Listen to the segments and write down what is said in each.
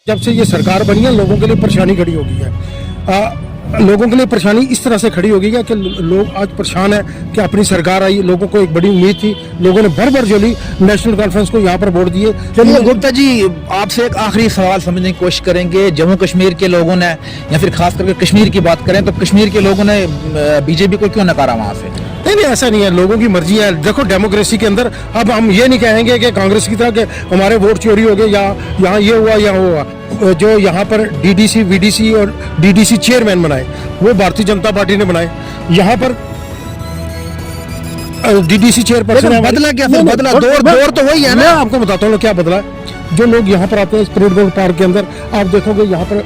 जब से ये सरकार बनी है लोगों के लिए परेशानी खड़ी हो गई है। लोगों के लिए परेशानी इस तरह से खड़ी हो गई है कि लोग आज परेशान है कि अपनी सरकार आई, लोगों को एक बड़ी उम्मीद थी, लोगों ने भर जोली नेशनल कॉन्फ्रेंस को यहाँ पर वोट दिए। चलिए गुप्ता जी, आपसे एक आखिरी सवाल समझने की कोशिश करेंगे। जम्मू कश्मीर के लोगों ने, या फिर खास करके कश्मीर की बात करें तो कश्मीर के लोगों ने बीजेपी को क्यों नकारा वहाँ से? नहीं, ऐसा नहीं है, लोगों की मर्जी है। देखो डेमोक्रेसी के अंदर अब हम ये नहीं कहेंगे कि कांग्रेस की तरह कि हमारे वोट चोरी हो गए या यहाँ ये हुआ या हुआ। जो यहाँ पर डीडीसी, वीडीसी और डीडीसी चेयरमैन बनाए वो भारतीय जनता पार्टी ने बनाए। यहाँ पर डीडीसी चेयरपर्सन बदला क्या? फिर बदला दौर तो वही है ना। मैं आपको बताता हूँ क्या बदला। जो लोग यहाँ पर आते हैं परेड ग्राउंड पार्क के अंदर, आप देखोगे यहाँ पर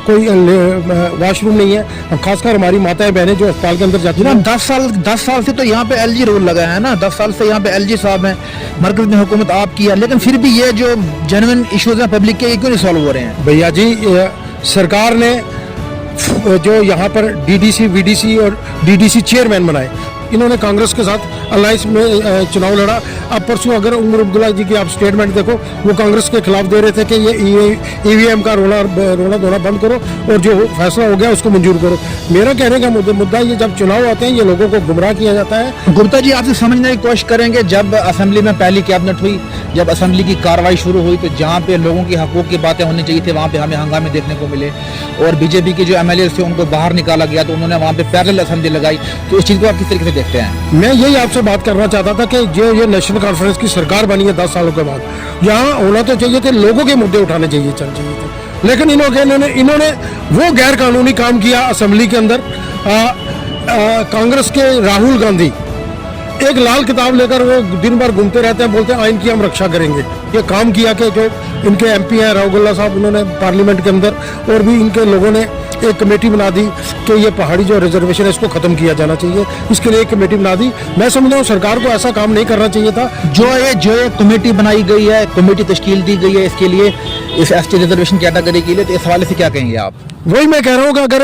कोई वॉशरूम नहीं है। खासकर हमारी माताएं बहनें जो अस्पताल के अंदर जाती हैं। 10 साल से तो यहाँ पे एलजी रूल लगा है ना। 10 साल से यहाँ पे एलजी साहब हैं, मरकज में हुकूमत आप की है, लेकिन फिर भी ये जो जेन्युइन इश्यूज हैं पब्लिक के, ये क्यों नहीं सॉल्व हो रहे हैं? भैया जी, सरकार ने जो यहाँ पर डीडीसी, वीडीसी और डीडीसी चेयरमैन बनाए, इन्होंने कांग्रेस के साथ अलायंस में चुनाव लड़ा। अब परसों अगर उमर अब्दुल्ला जी की आप स्टेटमेंट देखो, वो कांग्रेस के खिलाफ दे रहे थे कि ये ईवीएम का रोना धोना बंद करो और जो फैसला हो गया उसको मंजूर करो। मेरा कहने का मुद्दा ये, जब चुनाव आते हैं ये लोगों को गुमराह किया जाता है। गुप्ता जी, आपसे समझने की कोशिश करेंगे, जब असेंबली में पहली कैबिनेट हुई, जब असेंबली की कार्रवाई शुरू हुई, तो जहाँ पे लोगों की हकूक की बातें होनी चाहिए थी वहाँ पे हमें हंगामे देखने को मिले, और बीजेपी के जो एमएलए थे उनको बाहर निकाला गया, तो उन्होंने वहाँ पे पैरेलल असेंबली लगाई। तो इस चीज़ को आप किस तरीके से देखते हैं? मैं यही आपसे बात करना चाहता था कि जो ये नेशनल कॉन्फ्रेंस की सरकार बनी है 10 सालों के बाद, यहाँ होना तो चाहिए थे, लोगों के मुद्दे उठाने चाहिए थे, लेकिन इन्होंने वो गैर कानूनी काम किया असेंबली के अंदर। कांग्रेस के राहुल गांधी एक लाल किताब लेकर वो दिन भर घूमते रहते हैं, बोलते हैं आइन की हम रक्षा करेंगे। ये काम किया कि जो इनके एमपी हैं राहुल साहब, उन्होंने पार्लियामेंट के अंदर और भी इनके लोगों ने एक कमेटी बना दी कि ये पहाड़ी जो रिजर्वेशन है इसको खत्म किया जाना चाहिए। इसके लिए एक कमेटी बना दी। मैं समझता हूँ सरकार को ऐसा काम नहीं करना चाहिए था। जो ये कमेटी बनाई गई है, कमेटी तश्कील दी गई है इसके लिए, इस एसटी रिजर्वेशन कैटेगरी के लिए, तो इस हवाले से क्या कहेंगे आप? वही मैं कह रहा हूँ कि अगर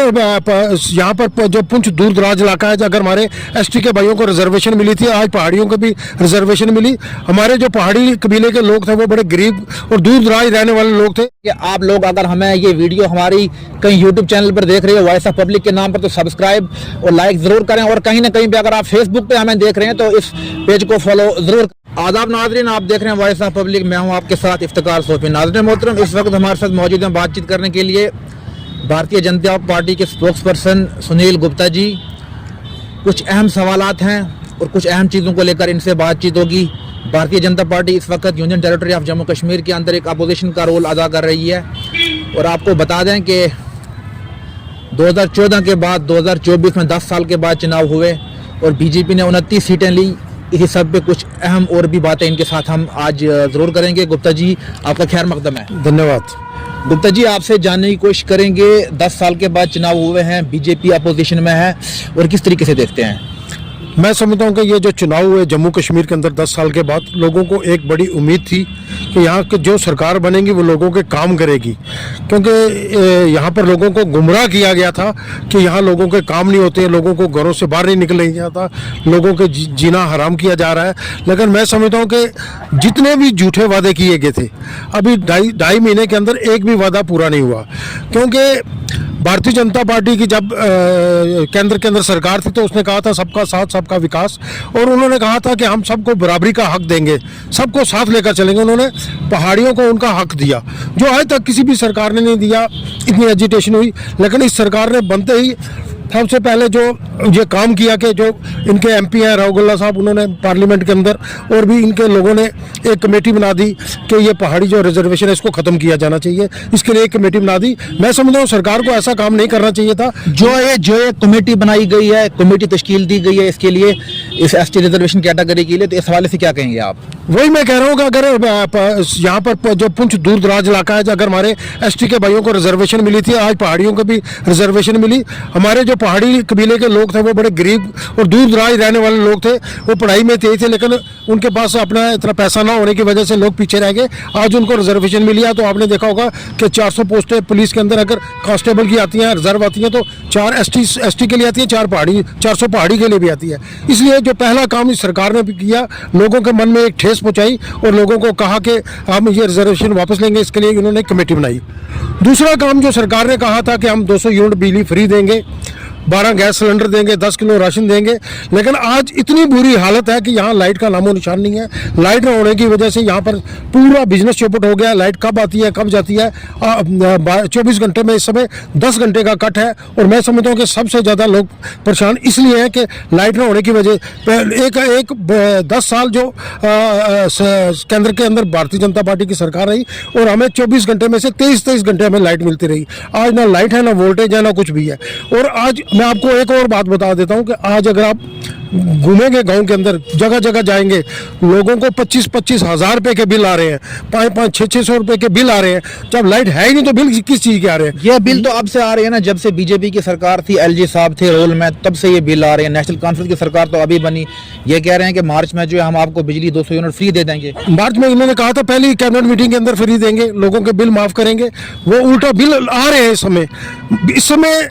यहाँ पर जो पुंछ दूर दराज इलाका है, अगर हमारे एसटी के भाइयों को रिजर्वेशन मिली थी, आज पहाड़ियों को भी रिजर्वेशन मिली। हमारे जो पहाड़ी कबीले के लोग थे वो बड़े गरीब और दूर दराज रहने वाले लोग थे। कि आप लोग अगर हमें ये वीडियो हमारी कहीं यूट्यूब चैनल पर देख रहे हो वॉइस ऑफ पब्लिक के नाम पर, तो सब्सक्राइब और लाइक जरूर करें, और कहीं ना कहीं पे अगर आप फेसबुक पे हमें देख रहे हैं तो इस पेज को फॉलो जरूर। आदाब नाजरीन, आप देख रहे हैं वॉइस ऑफ पब्लिक, मैं हूं आपके साथ इफ्तिकार सोफी। नाज़रीन मोहतरम, इस वक्त हमारे साथ मौजूद हैं बातचीत करने के लिए भारतीय जनता पार्टी के स्पोक्स पर्सन सुनील गुप्ता जी। कुछ अहम सवालात हैं और कुछ अहम चीज़ों को लेकर इनसे बातचीत होगी। भारतीय जनता पार्टी इस वक्त union territory of Jammu Kashmir के अंदर एक अपोजिशन का रोल अदा कर रही है, और आपको बता दें कि 2014 के बाद 2024 में 10 साल के बाद चुनाव हुए और बीजेपी ने 29 सीटें ली। इसी सब पे कुछ अहम और भी बातें इनके साथ हम आज ज़रूर करेंगे। गुप्ता जी, आपका खैर मकदम है। धन्यवाद। गुप्ता जी, आपसे जानने की कोशिश करेंगे, 10 साल के बाद चुनाव हुए हैं, बीजेपी अपोजिशन में है, और किस तरीके से देखते हैं? मैं समझता हूँ कि ये जो चुनाव हुए जम्मू कश्मीर के अंदर 10 साल के बाद, लोगों को एक बड़ी उम्मीद थी कि यहाँ की जो सरकार बनेगी वो लोगों के काम करेगी, क्योंकि यहाँ पर लोगों को गुमराह किया गया था कि यहाँ लोगों के काम नहीं होते, लोगों को घरों से बाहर नहीं निकलने जाता, लोगों के जीना हराम किया जा रहा है। लेकिन मैं समझता हूँ कि जितने भी झूठे वादे किए गए थे, अभी ढाई महीने के अंदर एक भी वादा पूरा नहीं हुआ। क्योंकि भारतीय जनता पार्टी की जब केंद्र के अंदर सरकार थी तो उसने कहा था सबका साथ सबका विकास, और उन्होंने कहा था कि हम सबको बराबरी का हक देंगे, सबको साथ लेकर चलेंगे। उन्होंने पहाड़ियों को उनका हक दिया जो आज तक किसी भी सरकार ने नहीं दिया। इतनी एजिटेशन हुई, लेकिन इस सरकार ने बनते ही सबसे पहले जो ये काम किया कि जो इनके एमपी हैं राहुल साहब, उन्होंने पार्लियामेंट के अंदर और भी इनके लोगों ने एक कमेटी बना दी कि ये पहाड़ी जो रिजर्वेशन है इसको खत्म किया जाना चाहिए। इसके लिए एक कमेटी बना दी। मैं समझता हूँ सरकार को ऐसा काम नहीं करना चाहिए था। जो ये कमेटी बनाई गई है, कमेटी तश्कील दी गई है इसके लिए, इस एसटी रिजर्वेशन कैटेगरी के लिए, तो इस हवाले से क्या कहेंगे आप? वही मैं कह रहा हूँ कि अगर यहाँ पर जो पुंछ दूर दराज इलाका है, अगर हमारे एसटी के भाइयों को रिजर्वेशन मिली थी, आज पहाड़ियों को भी रिजर्वेशन मिली। हमारे जो पहाड़ी कबीले के लोग थे वो बड़े गरीब और दूर दराज रहने वाले लोग थे, वो पढ़ाई में तेज थे, लेकिन उनके पास अपना इतना पैसा ना होने की वजह से लोग पीछे रह गए। आज उनको रिजर्वेशन मिली है, तो आपने देखा होगा कि 400 पोस्टें पुलिस के अंदर अगर कांस्टेबल की आती हैं, रिजर्व आती हैं, तो 4 एसटी के लिए आती है, 400 पहाड़ी के लिए भी आती है। इसलिए जो पहला काम इस सरकार ने किया, लोगों के मन में एक ठेस ठेस पहुंचाई और लोगों को कहा कि हम ये रिजर्वेशन वापस लेंगे। इसके लिए इन्होंने कमेटी बनाई। दूसरा काम जो सरकार ने कहा था कि हम 200 यूनिट बिजली फ्री देंगे, 12 गैस सिलेंडर देंगे, 10 किलो राशन देंगे, लेकिन आज इतनी बुरी हालत है कि यहाँ लाइट का नामो निशान नहीं है। लाइट न होने की वजह से यहाँ पर पूरा बिजनेस चौपट हो गया। लाइट कब आती है कब जाती है, 24 घंटे में इस समय 10 घंटे का कट है। और मैं समझता हूँ कि सबसे ज़्यादा लोग परेशान इसलिए हैं कि लाइट न होने की वजह एक 10 साल जो केंद्र के अंदर भारतीय जनता पार्टी की सरकार रही और हमें 24 घंटे में से 23 घंटे हमें लाइट मिलती रही। आज ना लाइट है, ना वोल्टेज है, ना कुछ भी है। और आज मैं आपको एक और बात बता देता हूं कि आज अगर आप घूमेंगे गांव के अंदर, जगह जगह जाएंगे, लोगों को 25-25 हज़ार रुपए के बिल आ रहे हैं, 500 600 रुपए के बिल आ रहे हैं। जब लाइट है ही नहीं तो बिल किस चीज़ के आ रहे हैं? ये बिल तो अब से आ रहे हैं ना, जब से बीजेपी की सरकार थी, एलजी साहब थे रोल में, तब से ये बिल आ रहे हैं। नेशनल कॉन्फ्रेंस की सरकार तो अभी बनी, ये कह रहे हैं कि मार्च में जो है हम आपको बिजली 200 यूनिट फ्री दे देंगे। मार्च में इन्होंने कहा था पहली कैबिनेट मीटिंग के अंदर फ्री देंगे, लोगों के बिल माफ़ करेंगे। वो उल्टा बिल आ रहे हैं इस समय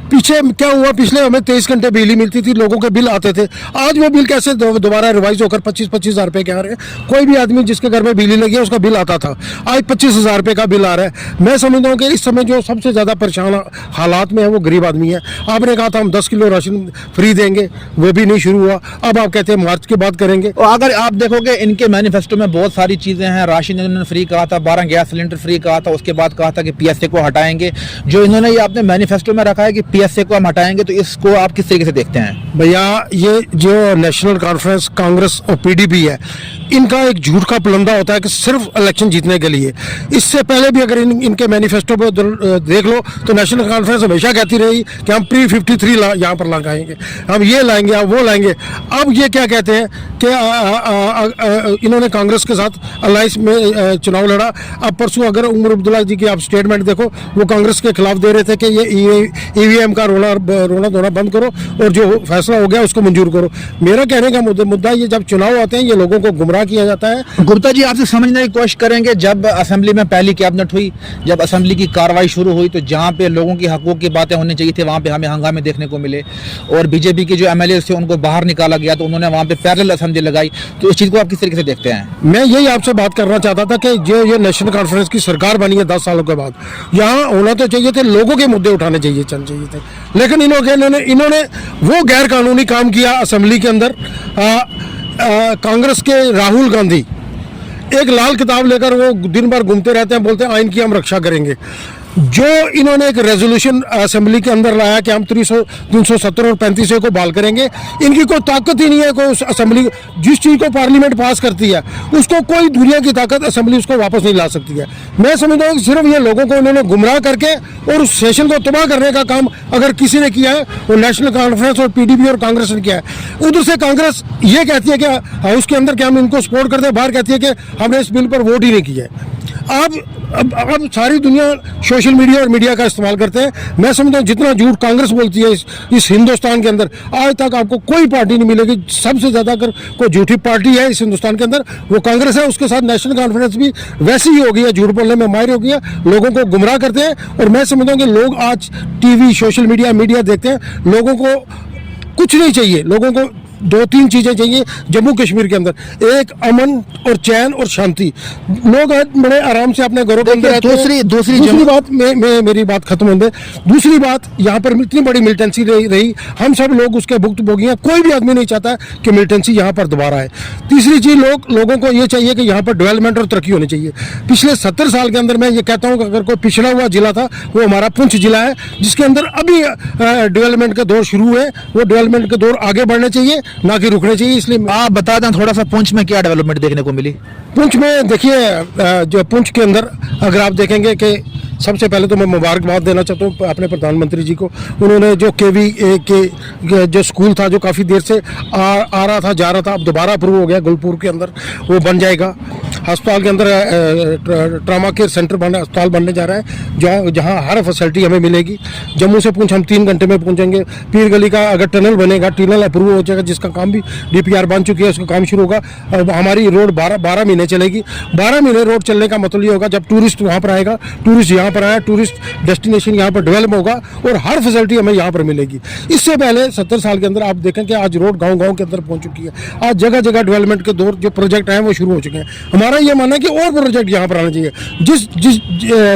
पीछे क्या हुआ, पिछले हमें 23 घंटे बिजली मिलती थी, लोगों के बिल आते थे। आज वो बिल कैसे दोबारा रिवाइज होकर 25-25 हज़ार रुपये के आ रहे हैं? कोई भी आदमी जिसके घर में बिजली लगी है उसका बिल आता था, आज 25 हज़ार रुपये का बिल आ रहा है। मैं समझता हूँ कि इस समय जो सबसे ज़्यादा परेशान हालात में है वो गरीब आदमी है। आपने कहा था हम 10 किलो राशन फ्री देंगे, वो भी नहीं शुरू हुआ। अब आप कहते हैं मार्च के बाद करेंगे। और अगर आप देखोगे इनके मैनिफेस्टो में बहुत सारी चीज़ें हैं। राशन इन्होंने फ्री कहा था, 12 गैस सिलेंडर फ्री कहा था, उसके बाद कहा था कि पीएसए को हटाएंगे। जो इन्होंने ये अपने मैनिफेस्टो में रखा है कि पीएसए को हम हटाएंगे, तो इसको आप किस तरीके से देखते हैं? भैया, ये जो नेशनल कॉन्फ्रेंस, कांग्रेस और पीडीपी है, इनका एक झूठ का पुलंदा होता है कि सिर्फ इलेक्शन जीतने के लिए। इससे पहले भी अगर इनके मैनिफेस्टो पर देख लो तो नेशनल कॉन्फ्रेंस हमेशा कहती रही कि हम प्री 53 यहाँ पर लगाएंगे, हम ये लाएंगे, हम वो लाएंगे। अब ये क्या कहते हैं कि इन्होंने कांग्रेस के साथ अलायंस में चुनाव लड़ा। अब परसों अगर उमर अब्दुल्ला जी की आप स्टेटमेंट देखो, वो कांग्रेस के खिलाफ दे रहे थे कि ये ईवीएम का रोना धोना बंद करो और जो फैसला हो गया उसको मंजूर करो। मेरा कहने का मुद्दा ये, जब चुनाव आते हैं ये लोगों को गुमराह किया जाता है। गुप्ता जी, आपसे समझने की कोशिश करेंगे, जब असेंबली में पहली कैबिनेट हुई, जब असेंबली की कार्रवाई शुरू हुई, तो जहां पे लोगों की हकूक की बातें होनी चाहिए थी वहां पे हमें हंगामे देखने को मिले और बीजेपी के जो एमएलए थे उनको बाहर निकाला गया, तो उन्होंने वहां पे पैरेलल असेंबली लगाई। तो इस चीज को आप किस तरीके से देखते हैं? मैं यही आपसे बात करना चाहता था कि जो ये नेशनल कॉन्फ्रेंस की सरकार बनी है 10 सालों के बाद, यहाँ होना तो चाहिए थे, लोगों के मुद्दे उठाने चाहिए थे, लेकिन इन्होंने वो गैर कानूनी काम किया असेंबली के अंदर। कांग्रेस के राहुल गांधी एक लाल किताब लेकर वो दिन भर घूमते रहते हैं, बोलते हैं आइन की हम रक्षा करेंगे। जो इन्होंने एक रेजोल्यूशन असेंबली के अंदर लाया कि हम 370 और 35 को बहाल करेंगे, इनकी कोई ताकत ही नहीं है। कोई असेंबली जिस चीज़ को पार्लियामेंट पास करती है उसको कोई दुनिया की ताकत असेंबली उसको वापस नहीं ला सकती है। मैं समझता हूँ कि सिर्फ ये लोगों को इन्होंने गुमराह करके और उस सेशन को तबाह करने का काम अगर किसी ने किया है वो नेशनल कॉन्फ्रेंस और पीडीपी और कांग्रेस ने किया है। उधर से कांग्रेस ये कहती है कि हाउस के अंदर कि हम इनको सपोर्ट करते हैं, बाहर कहती है कि हमने इस बिल पर वोट ही नहीं किया है। अब सारी दुनिया सोशल मीडिया और मीडिया का इस्तेमाल करते हैं। मैं समझता हूँ जितना झूठ कांग्रेस बोलती है इस हिंदुस्तान के अंदर, आज तक आपको कोई पार्टी नहीं मिलेगी। सबसे ज़्यादा अगर कोई झूठी पार्टी है इस हिंदुस्तान के अंदर वो कांग्रेस है। उसके साथ नेशनल कॉन्फ्रेंस भी वैसी ही हो गई है, झूठ बोलने में माहिर हो गई है, लोगों को गुमराह करते हैं। और मैं समझता हूँ कि लोग आज टीवी, सोशल मीडिया देखते हैं, लोगों को कुछ नहीं चाहिए, लोगों को 2-3 चीज़ें चाहिए जम्मू कश्मीर के अंदर, एक अमन और चैन और शांति। लोग आज बड़े आराम से अपने घरों के अंदर रहते हैं। दूसरी बात, मेरी बात खत्म होने दे। दूसरी बात, यहाँ पर इतनी बड़ी मिलिटेंसी रही, हम सब लोग उसके भुक्तभोगी हैं। कोई भी आदमी नहीं चाहता कि मिलिटेंसी यहाँ पर दोबारा आए। तीसरी चीज़, लोगों को ये चाहिए कि यहाँ पर डेवलपमेंट और तरक्की होनी चाहिए। पिछले 70 साल के अंदर मैं ये कहता हूँ कि अगर कोई पिछड़ा हुआ जिला था वो हमारा पुंछ जिला है, जिसके अंदर अभी डेवलपमेंट का दौर शुरू है। वो डेवलपमेंट का दौर आगे बढ़ना चाहिए, ना कि रुकने चाहिए। इसलिए आप बता दें थोड़ा सा, पुंछ में क्या डेवलपमेंट देखने को मिली? पुंछ में देखिए, जो पुंछ के अंदर अगर आप देखेंगे कि सबसे पहले तो मैं मुबारकबाद देना चाहता हूँ अपने प्रधानमंत्री जी को। उन्होंने जो KV के जो स्कूल था जो काफ़ी देर से आ रहा था, जा रहा था, अब दोबारा अप्रूव हो गया, गुलपुर के अंदर वो बन जाएगा। अस्पताल के अंदर ट्रामा केयर सेंटर अस्पताल बनने जा रहा है, जहाँ हर फैसिलिटी हमें मिलेगी। जम्मू से पूंछ हम 3 घंटे में पहुंचेंगे। पीर गली का अगर टनल बनेगा, टनल अप्रूव हो जाएगा, जिसका काम भी DPR बन चुकी है, उसका काम शुरू होगा। अब हमारी रोड 12 महीने चलेगी। 12 महीने रोड चलने का मतलब ये होगा, जब टूरिस्ट वहाँ पर आएगा, टूरिस्ट यहाँ पर आया, टूरिस्ट डेस्टिनेशन यहाँ पर डेवलप होगा और हर फैसिलिटी हमें यहाँ पर मिलेगी। इससे पहले 70 साल के अंदर आप देखें कि आज रोड गाँव के अंदर पहुँच चुकी है। आज जगह जगह डेवलपमेंट के दौर जो प्रोजेक्ट हैं वो शुरू हो चुके हैं। हमारा ये मानना है कि और प्रोजेक्ट यहाँ पर आना चाहिए।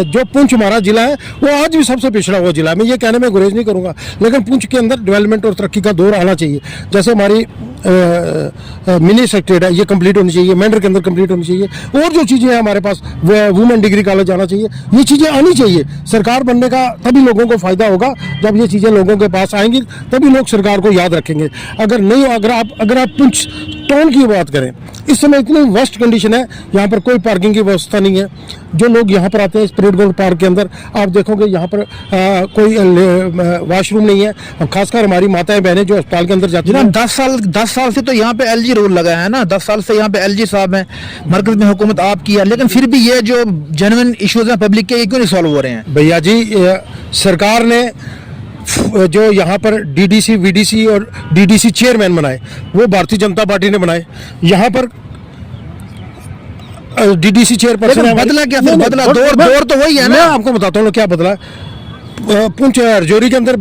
जो पुंछ हमारा जिला है वो आज भी सबसे पिछड़ा हुआ जिला है। मैं ये कहने में गुरेज नहीं करूँगा, लेकिन पुंछ के अंदर डेवलपमेंट और तरक्की का दौर आना चाहिए। जैसे हमारी मिनी सेक्रेटरीट है, ये कंप्लीट होनी चाहिए, मेंढर के अंदर कंप्लीट होनी चाहिए, और जो चीज़ें हैं हमारे पास, वुमेन डिग्री कॉलेज आना चाहिए। ये चीज़ें आनी चाहिए। सरकार बनने का तभी लोगों को फायदा होगा जब ये चीज़ें लोगों के पास आएंगी, तभी लोग सरकार को याद रखेंगे। अगर नहीं, अगर आप पुंछ टाउन की बात करें, इस समय इतनी वर्स्ट कंडीशन है, यहाँ पर कोई पार्किंग की व्यवस्था नहीं है। जो लोग यहाँ पर आते हैं स्पिरिट गोल्ड पार्क के अंदर, आप देखोगे यहाँ पर कोई वॉशरूम नहीं है। खासकर हमारी माताएं बहनें जो अस्पताल के अंदर जाती हैं। 10 साल से तो यहाँ पे LG रूल लगा है ना, 10 साल से यहाँ पे LG साहब हैं, मरकज में हुकूमत आपकी है, लेकिन फिर भी ये जो जेन्युइन इश्यूज हैं पब्लिक के, ये क्यों नहीं सॉल्व हो रहे हैं? भैया जी, सरकार ने जो यहाँ पर DDC, VDC और DDC चेयरमैन बनाए, वो भारतीय जनता पार्टी ने बनाए। यहाँ पर DDC चेयरपर्सन बदला क्या? फिर बदला दौर तो वही है ना। मैं आपको बताता हूँ क्या बदला। पुंछ रजौरी के अंदर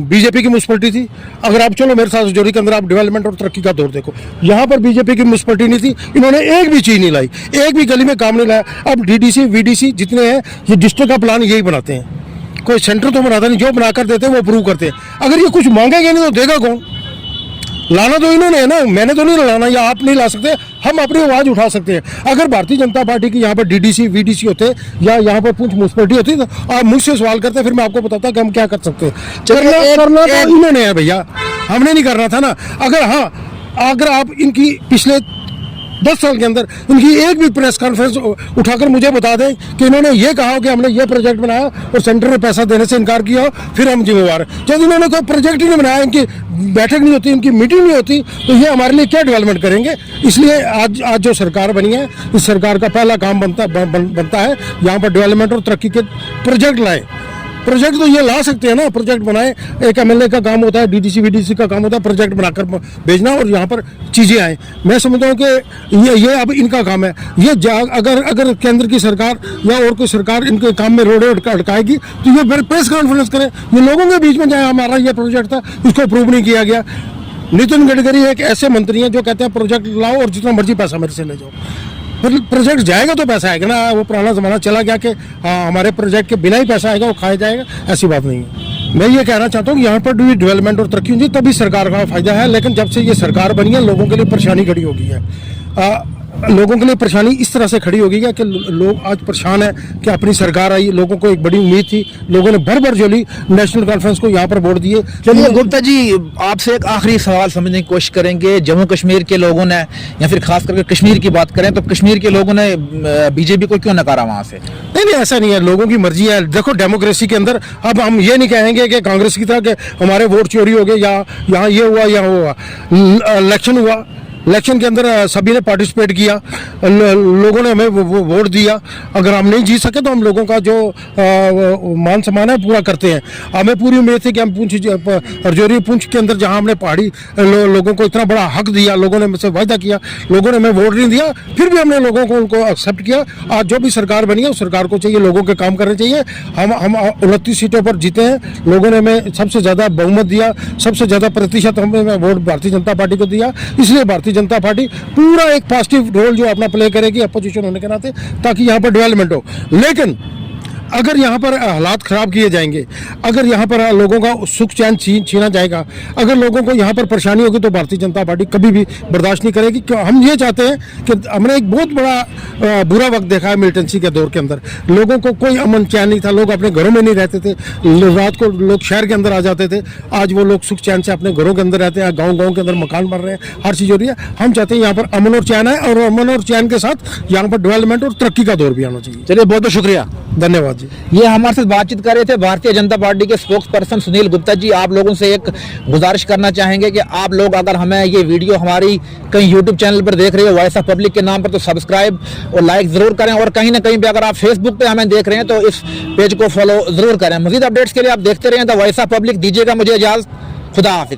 बीजेपी की म्युनिसिपलिटी थी। अगर आप चलो मेरे साथ रजौरी के अंदर, आप डेवलपमेंट और तरक्की का दौर देखो। यहाँ पर बीजेपी की म्युनिसिपलिटी नहीं थी, इन्होंने एक भी चीज़ नहीं लाई, एक भी गली में काम नहीं लाया। अब DDC, VDC जितने हैं, ये डिस्ट्रिक्ट का प्लान यही बनाते हैं। कोई सेंटर तो बनाता नहीं, जो बनाकर देते हैं वो अप्रूव करते हैं। अगर ये कुछ मांगेंगे नहीं तो देगा कौन? लाना तो इन्होंने है ना, मैंने तो नहीं लाना, या आप नहीं ला सकते, हम अपनी आवाज़ उठा सकते हैं। अगर भारतीय जनता पार्टी की यहाँ पर DDC, VDC होते या यहाँ पर पुंछ म्युनिसिपलिटी होती तो आप मुझसे सवाल करते, फिर मैं आपको बताता कि हम क्या कर सकते हैं। करना तो इन्होंने है भैया, हमने नहीं करना था ना। अगर आप इनकी पिछले 10 साल के अंदर इनकी एक भी प्रेस कॉन्फ्रेंस उठाकर मुझे बता दें कि इन्होंने ये कहा हो कि हमने ये प्रोजेक्ट बनाया और सेंटर ने पैसा देने से इनकार किया हो, फिर हम जिम्मेवार हैं। जब इन्होंने कोई प्रोजेक्ट ही नहीं बनाया, इनकी बैठक नहीं होती, इनकी मीटिंग नहीं होती, तो ये हमारे लिए क्या डेवलपमेंट करेंगे? इसलिए आज जो सरकार बनी है, इस सरकार का पहला काम बनता है यहाँ पर डेवलपमेंट और तरक्की के प्रोजेक्ट लाए। प्रोजेक्ट तो ये ला सकते हैं ना, प्रोजेक्ट बनाए। एक MLA का काम होता है, DDC, VDC का काम होता है प्रोजेक्ट बनाकर भेजना और यहाँ पर चीज़ें आए। मैं समझता हूँ कि ये अब इनका काम है। ये अगर केंद्र की सरकार या और कोई सरकार इनके काम में रोड़े अटकाएगी तो ये फिर प्रेस कॉन्फ्रेंस करें, ये लोगों के बीच में जाए हमारा ये प्रोजेक्ट था, इसको अप्रूव नहीं किया गया। नितिन गडकरी एक ऐसे मंत्री हैं जो कहते हैं प्रोजेक्ट लाओ और जितना मर्जी पैसा मेरे से ले जाओ। फिर प्रोजेक्ट जाएगा तो पैसा आएगा ना। वो पुराना ज़माना चला गया कि हमारे प्रोजेक्ट के बिना ही पैसा आएगा, वो खाया जाएगा, ऐसी बात नहीं है। मैं ये कहना चाहता हूँ कि यहाँ पर भी डेवलपमेंट और तरक्की होगी, तभी सरकार का फायदा है। लेकिन जब से ये सरकार बनी है, लोगों के लिए परेशानी खड़ी हो गई है। लोगों के लिए परेशानी इस तरह से खड़ी हो गई है कि लोग आज परेशान है कि अपनी सरकार आई, लोगों को एक बड़ी उम्मीद थी, लोगों ने भर जोली नेशनल कॉन्फ्रेंस को यहाँ पर वोट दिए। चलिए गुप्ता जी, आपसे एक आखिरी सवाल समझने की कोशिश करेंगे। जम्मू कश्मीर के लोगों ने, या फिर खास करके कश्मीर की बात करें तो कश्मीर के लोगों ने बीजेपी को क्यों नकारा वहाँ से? नहीं, ऐसा नहीं है, लोगों की मर्जी है। देखो डेमोक्रेसी के अंदर अब हम ये नहीं कहेंगे कि कांग्रेस की तरह कि हमारे वोट चोरी हो गए या यहाँ ये हुआ या हुआ। इलेक्शन हुआ, इलेक्शन के अंदर सभी ने पार्टिसिपेट किया, लोगों ने हमें वोट दिया। अगर हम नहीं जीत सके तो हम लोगों का जो मान सम्मान है पूरा करते हैं। हमें पूरी उम्मीद थी कि हम रजौरी पुंछ के अंदर जहां हमने पहाड़ी लोगों को इतना बड़ा हक दिया, लोगों ने मुझसे वायदा किया, लोगों ने हमें वोट नहीं दिया, फिर भी हमने लोगों को उनको एक्सेप्ट किया। आज जो भी सरकार बनी है उस सरकार को चाहिए लोगों के काम करने चाहिए। हम 29 सीटों पर जीते हैं, लोगों ने हमें सबसे ज़्यादा बहुमत दिया, सबसे ज़्यादा प्रतिशत हमें वोट भारतीय जनता पार्टी को दिया। इसलिए भारतीय जनता पार्टी पूरा एक पॉजिटिव रोल जो अपना प्ले करेगी अपोजिशन होने के नाते, ताकि यहाँ पर डेवलपमेंट हो। लेकिन अगर यहाँ पर हालात ख़राब किए जाएंगे, अगर यहाँ पर लोगों का सुख चैन छीना जाएगा, अगर लोगों को यहाँ पर परेशानी होगी तो भारतीय जनता पार्टी कभी भी बर्दाश्त नहीं करेगी। क्यों? हम ये चाहते हैं कि हमने एक बहुत बड़ा बुरा वक्त देखा है मिलिटेंसी के दौर के अंदर। लोगों को कोई अमन चैन नहीं था, लोग अपने घरों में नहीं रहते थे, रात को लोग शहर के अंदर आ जाते थे। आज वो लोग सुख चैन से अपने घरों के अंदर रहते हैं, गाँव के अंदर मकान बन रहे हैं, हर चीज़ हो रही है। हम चाहते हैं यहाँ पर अमन और चैन है, और अमन और चैन के साथ यहाँ पर डेवलपमेंट और तरक्की का दौर भी आना चाहिए। चलिए, बहुत बहुत शुक्रिया। धन्यवाद जी। ये हमारे साथ बातचीत कर रहे थे भारतीय जनता पार्टी के स्पोक्स पर्सन सुनील गुप्ता जी। आप लोगों से एक गुजारिश करना चाहेंगे कि आप लोग अगर हमें ये वीडियो हमारी कहीं यूट्यूब चैनल पर देख रहे हो वॉइस ऑफ पब्लिक के नाम पर, तो सब्सक्राइब और लाइक जरूर करें, और कहीं ना कहीं पे अगर आप फेसबुक पे हमें देख रहे हैं तो इस पेज को फॉलो जरूर करें। मजीद अपडेट्स के लिए आप देखते रहें द वॉइस ऑफ पब्लिक। दीजिएगा मुझे इजाजत, खुदा हाफिज।